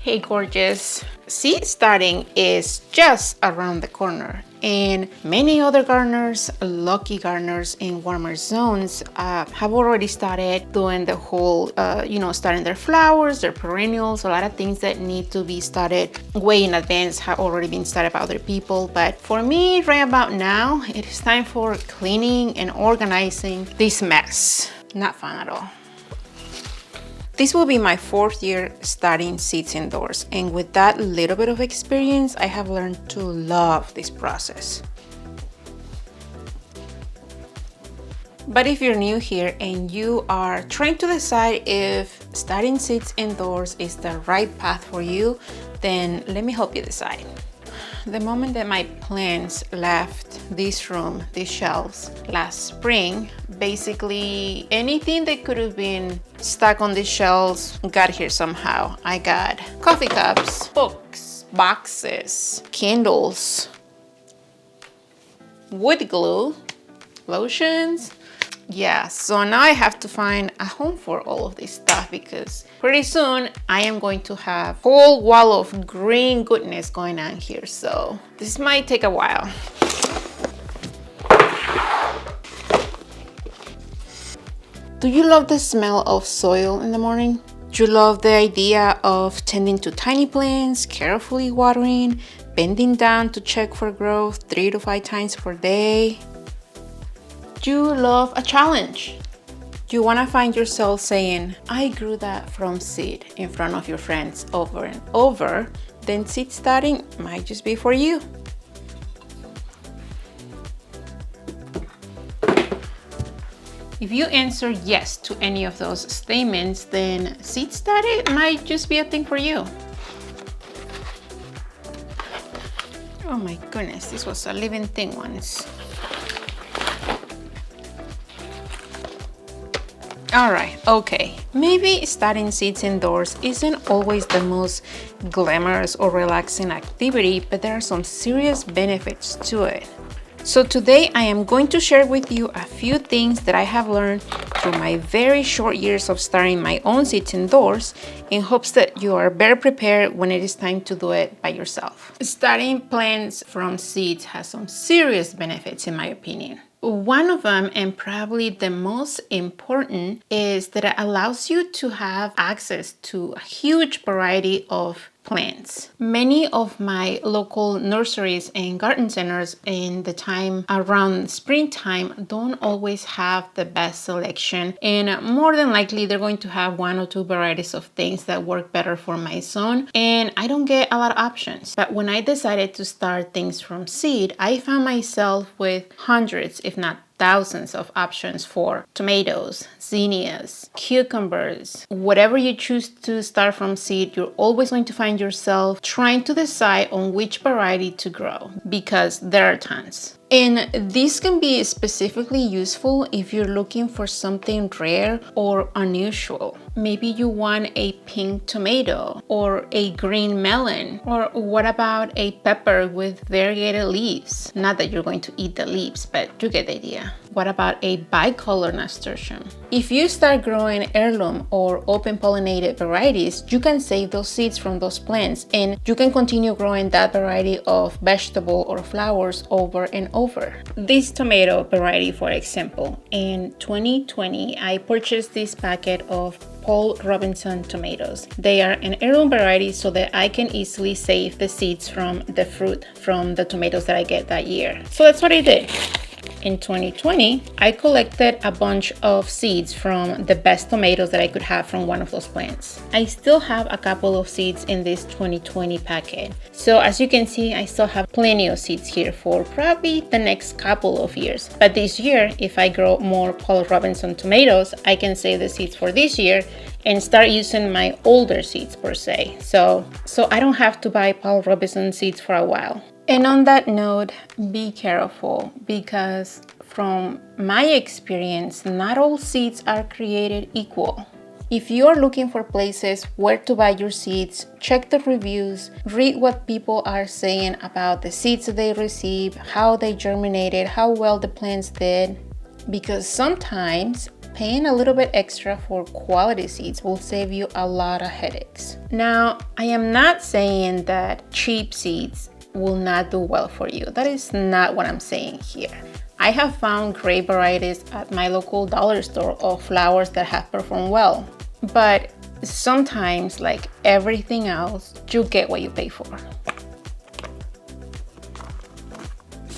Hey gorgeous, seed starting is just around the corner, and many other gardeners, lucky gardeners in warmer zones, have already started doing the whole, starting their flowers, their perennials. A lot of things that need to be started way in advance have already been started by other people. But for me, right about now, it is time for cleaning and organizing this mess. Not fun at all. This will be my 4th year starting seeds indoors, and with that little bit of experience, I have learned to love this process. But if you're new here and you are trying to decide if starting seeds indoors is the right path for you, then let me help you decide. The moment that my plants left this room, these shelves, last spring, basically anything that could have been stuck on these shelves got here somehow. I got coffee cups, books, boxes, candles, wood glue, lotions. Yeah, so now I have to find a home for all of this stuff because pretty soon I am going to have a whole wall of green goodness going on here. So this might take a while. Do you love the smell of soil in the morning? Do you love the idea of tending to tiny plants, carefully watering, bending down to check for growth 3 to 5 times per day? Do you love a challenge? Do you want to find yourself saying, I grew that from seed in front of your friends over and over? Then seed starting might just be for you. If you answer yes to any of those statements, then seed starting might just be a thing for you. Oh my goodness, this was a living thing once. All right, okay. Maybe starting seeds indoors isn't always the most glamorous or relaxing activity, but there are some serious benefits to it. So today I am going to share with you a few things that I have learned through my very short years of starting my own seeds indoors in hopes that you are better prepared when it is time to do it by yourself. Starting plants from seeds has some serious benefits in my opinion. One of them, and probably the most important, is that it allows you to have access to a huge variety of plants. Many of my local nurseries and garden centers in the time around springtime don't always have the best selection, and more than likely they're going to have 1 or 2 varieties of things that work better for my zone, and I don't get a lot of options. But when I decided to start things from seed, I found myself with hundreds, if not thousands of options for tomatoes, zinnias, cucumbers. Whatever you choose to start from seed, you're always going to find yourself trying to decide on which variety to grow because there are tons. And this can be specifically useful if you're looking for something rare or unusual. Maybe you want a pink tomato or a green melon, or what about a pepper with variegated leaves? Not that you're going to eat the leaves, but you get the idea. What about a bicolor nasturtium? If you start growing heirloom or open pollinated varieties, you can save those seeds from those plants and you can continue growing that variety of vegetable or flowers over and over. This tomato variety, for example, in 2020, I purchased this packet of Paul Robinson tomatoes. They are an heirloom variety so that I can easily save the seeds from the fruit from the tomatoes that I get that year. So that's what I did. In 2020, I collected a bunch of seeds from the best tomatoes that I could have from one of those plants. I still have a couple of seeds in this 2020 packet. So as you can see, I still have plenty of seeds here for probably the next couple of years. But this year, if I grow more Paul Robinson tomatoes, I can save the seeds for this year and start using my older seeds per se. So I don't have to buy Paul Robinson seeds for a while. And on that note, be careful because from my experience, not all seeds are created equal. If you are looking for places where to buy your seeds, check the reviews, read what people are saying about the seeds that they receive, how they germinated, how well the plants did, because sometimes paying a little bit extra for quality seeds will save you a lot of headaches. Now, I am not saying that cheap seeds will not do well for you. That is not what I'm saying here. I have found great varieties at my local dollar store of flowers that have performed well. But sometimes, like everything else, you get what you pay for.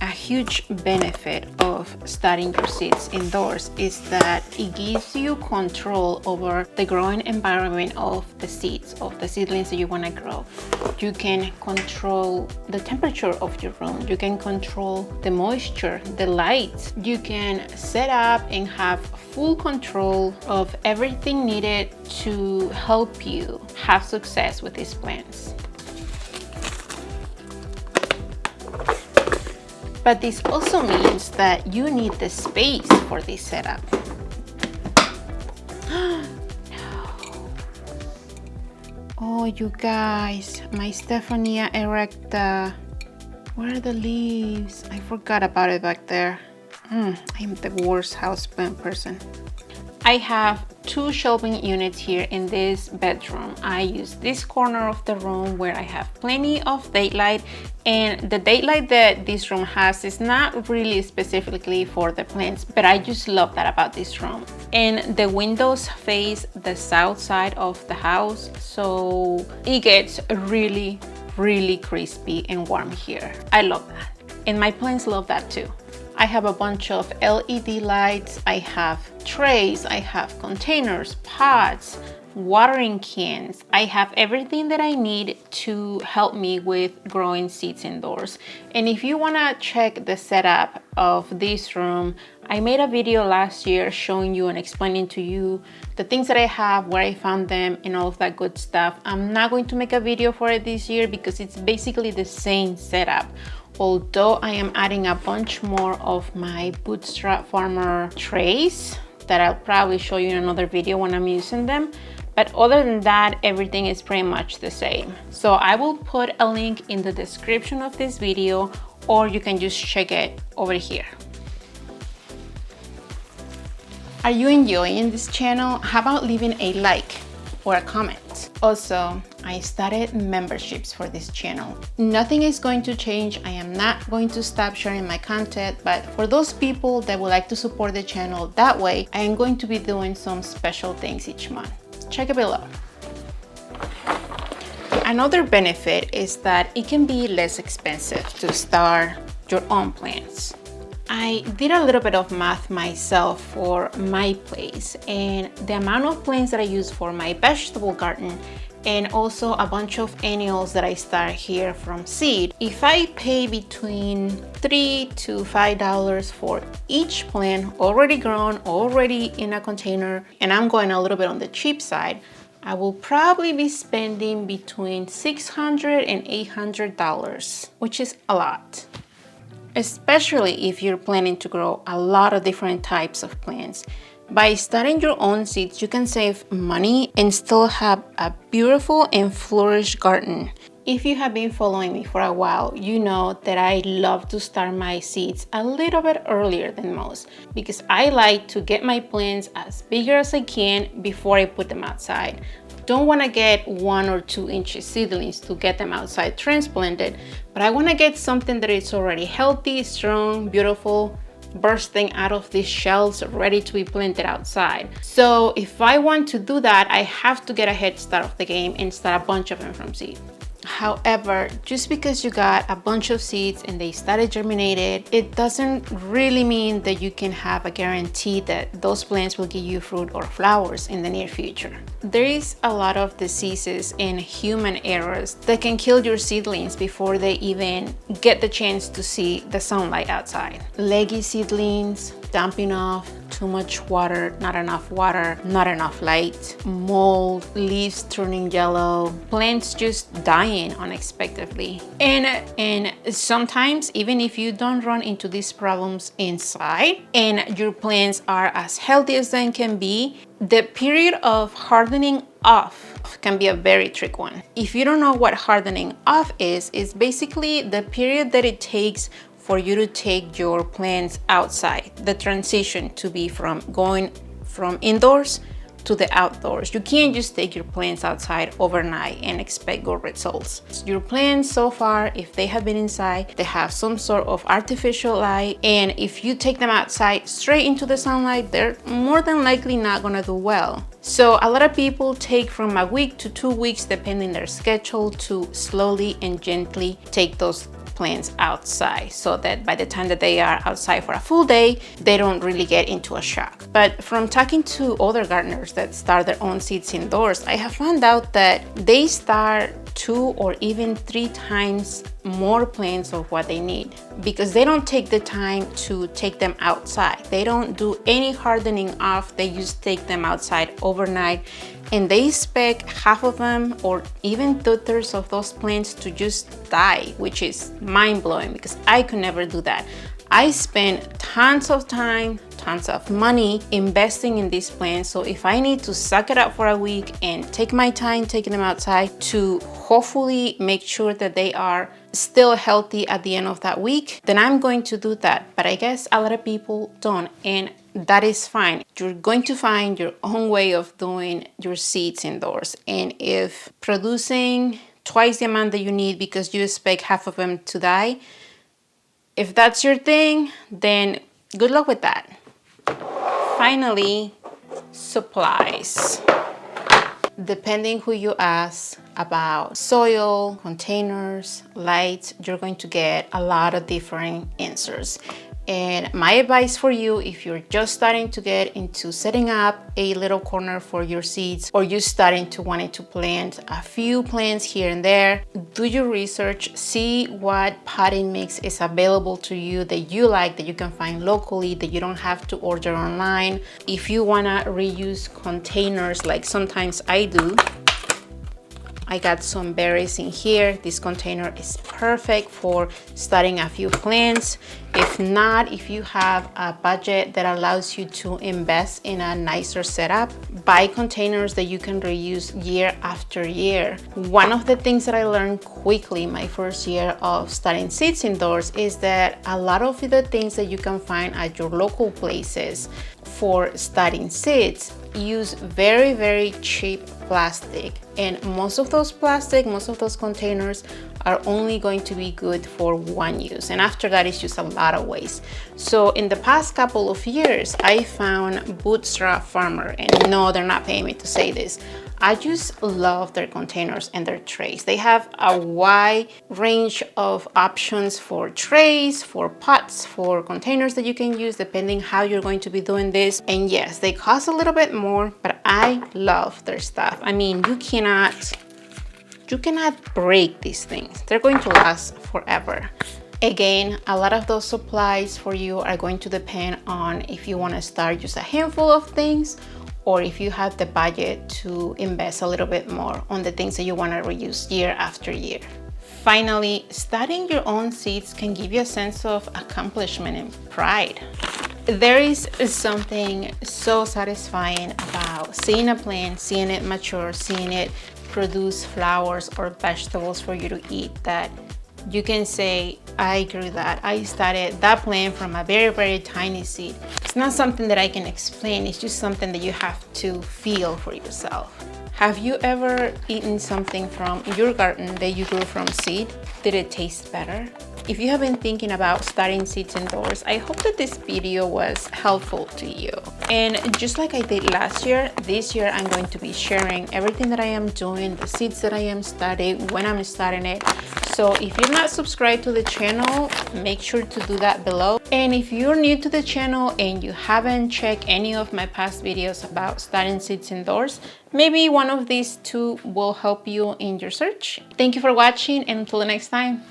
A huge benefit of starting your seeds indoors is that it gives you control over the growing environment of the seeds, of the seedlings that you want to grow. You can control the temperature of your room. You can control the moisture, the light. You can set up and have full control of everything needed to help you have success with these plants. But this also means that you need the space for this setup. No. Oh, you guys, my Stephania erecta. Where are the leaves? I forgot about it back there. I'm the worst houseplant person. I have 2 shelving units here in this bedroom. I use this corner of the room where I have plenty of daylight, and the daylight that this room has is not really specifically for the plants, but I just love that about this room. And the windows face the south side of the house, so it gets really crispy and warm here. I love that, and my plants love that too. I have a bunch of LED lights, I have trays, I have containers, pots, watering cans. I have everything that I need to help me with growing seeds indoors. And if you want to check the setup of this room, I made a video last year showing you and explaining to you the things that I have, where I found them, and all of that good stuff. I'm not going to make a video for it this year because it's basically the same setup. Although I am adding a bunch more of my Bootstrap Farmer trays that I'll probably show you in another video when I'm using them. But other than that, everything is pretty much the same. So I will put a link in the description of this video, or you can just check it over here. Are you enjoying this channel? How about leaving a like or a comment? Also, I started memberships for this channel. Nothing is going to change. I am not going to stop sharing my content, but for those people that would like to support the channel that way, I am going to be doing some special things each month. Check it below. Another benefit is that it can be less expensive to start your own plants. I did a little bit of math myself for my place, and the amount of plants that I use for my vegetable garden and also a bunch of annuals that I start here from seed. If I pay between $3 to $5 for each plant already grown, already in a container, and I'm going a little bit on the cheap side, I will probably be spending between $600 and $800, which is a lot. Especially if you're planning to grow a lot of different types of plants. By starting your own seeds, you can save money and still have a beautiful and flourished garden. If you have been following me for a while, you know that I love to start my seeds a little bit earlier than most because I like to get my plants as bigger as I can before I put them outside. Don't want to get 1 or 2 inch seedlings to get them outside transplanted, but I want to get something that is already healthy, strong, beautiful, bursting out of these shells, ready to be planted outside. So if I want to do that, I have to get a head start of the game and start a bunch of them from seed. However, just because you got a bunch of seeds and they started germinated, it doesn't really mean that you can have a guarantee that those plants will give you fruit or flowers in the near future. There is a lot of diseases and human errors that can kill your seedlings before they even get the chance to see the sunlight outside. Leggy seedlings, dumping off, too much water, not enough light, mold, leaves turning yellow, plants just dying unexpectedly. And sometimes, even if you don't run into these problems inside and your plants are as healthy as they can be, the period of hardening off can be a very tricky one. If you don't know what hardening off is, it's basically the period that it takes for you to take your plants outside, the transition to be from going from indoors to the outdoors. You can't just take your plants outside overnight and expect good results. Your plants so far, if they have been inside, they have some sort of artificial light, and if you take them outside straight into the sunlight, they're more than likely not gonna do well. So a lot of people take from a week to 2 weeks, depending their schedule, to slowly and gently take those plants outside, so that by the time that they are outside for a full day, they don't really get into a shock. But from talking to other gardeners that start their own seeds indoors, I have found out that they start 2 or even 3 times more plants of what they need, because they don't take the time to take them outside. They don't do any hardening off, they just take them outside overnight, and they expect half of them or even 2/3 of those plants to just die, which is mind-blowing because I could never do that. I spend tons of time, tons of money investing in these plants, so if I need to suck it up for a week and take my time taking them outside to hopefully make sure that they are still healthy at the end of that week, then I'm going to do that. But I guess a lot of people don't, and that is fine. You're going to find your own way of doing your seeds indoors, and if producing twice the amount that you need because you expect half of them to die, if that's your thing, then good luck with that. Finally, supplies. Depending who you ask about soil, containers, lights, you're going to get a lot of different answers. And my advice for you, if you're just starting to get into setting up a little corner for your seeds, or you're starting to wanting to plant a few plants here and there, do your research, see what potting mix is available to you that you like, that you can find locally, that you don't have to order online. If you wanna reuse containers, like sometimes I do, I got some berries in here. This container is perfect for starting a few plants. If not, if you have a budget that allows you to invest in a nicer setup, buy containers that you can reuse year after year. One of the things that I learned quickly my first year of starting seeds indoors is that a lot of the things that you can find at your local places for starting seeds use very, very cheap plastic, and most of those containers are only going to be good for one use, and after that it's just a lot of waste. So in the past couple of years, I found Bootstrap Farmer, and no, they're not paying me to say this, I just love their containers and their trays. They have a wide range of options for trays, for pots, for containers that you can use depending how you're going to be doing this. And yes, they cost a little bit more, but I love their stuff. I mean, you cannot break these things. They're going to last forever. Again, a lot of those supplies for you are going to depend on if you want to start just a handful of things, or if you have the budget to invest a little bit more on the things that you want to reuse year after year. Finally, starting your own seeds can give you a sense of accomplishment and pride. There is something so satisfying about seeing a plant, seeing it mature, seeing it produce flowers or vegetables for you to eat, that you can say, I grew that. I started that plant from a very, very tiny seed. It's not something that I can explain. It's just something that you have to feel for yourself. Have you ever eaten something from your garden that you grew from seed? Did it taste better? If you have been thinking about starting seeds indoors, I hope that this video was helpful to you. And just like I did last year, this year I'm going to be sharing everything that I am doing, the seeds that I am starting, when I'm starting it. So if you're not subscribed to the channel, make sure to do that below. And if you're new to the channel and you haven't checked any of my past videos about starting seeds indoors, maybe one of these two will help you in your search. Thank you for watching, and until the next time.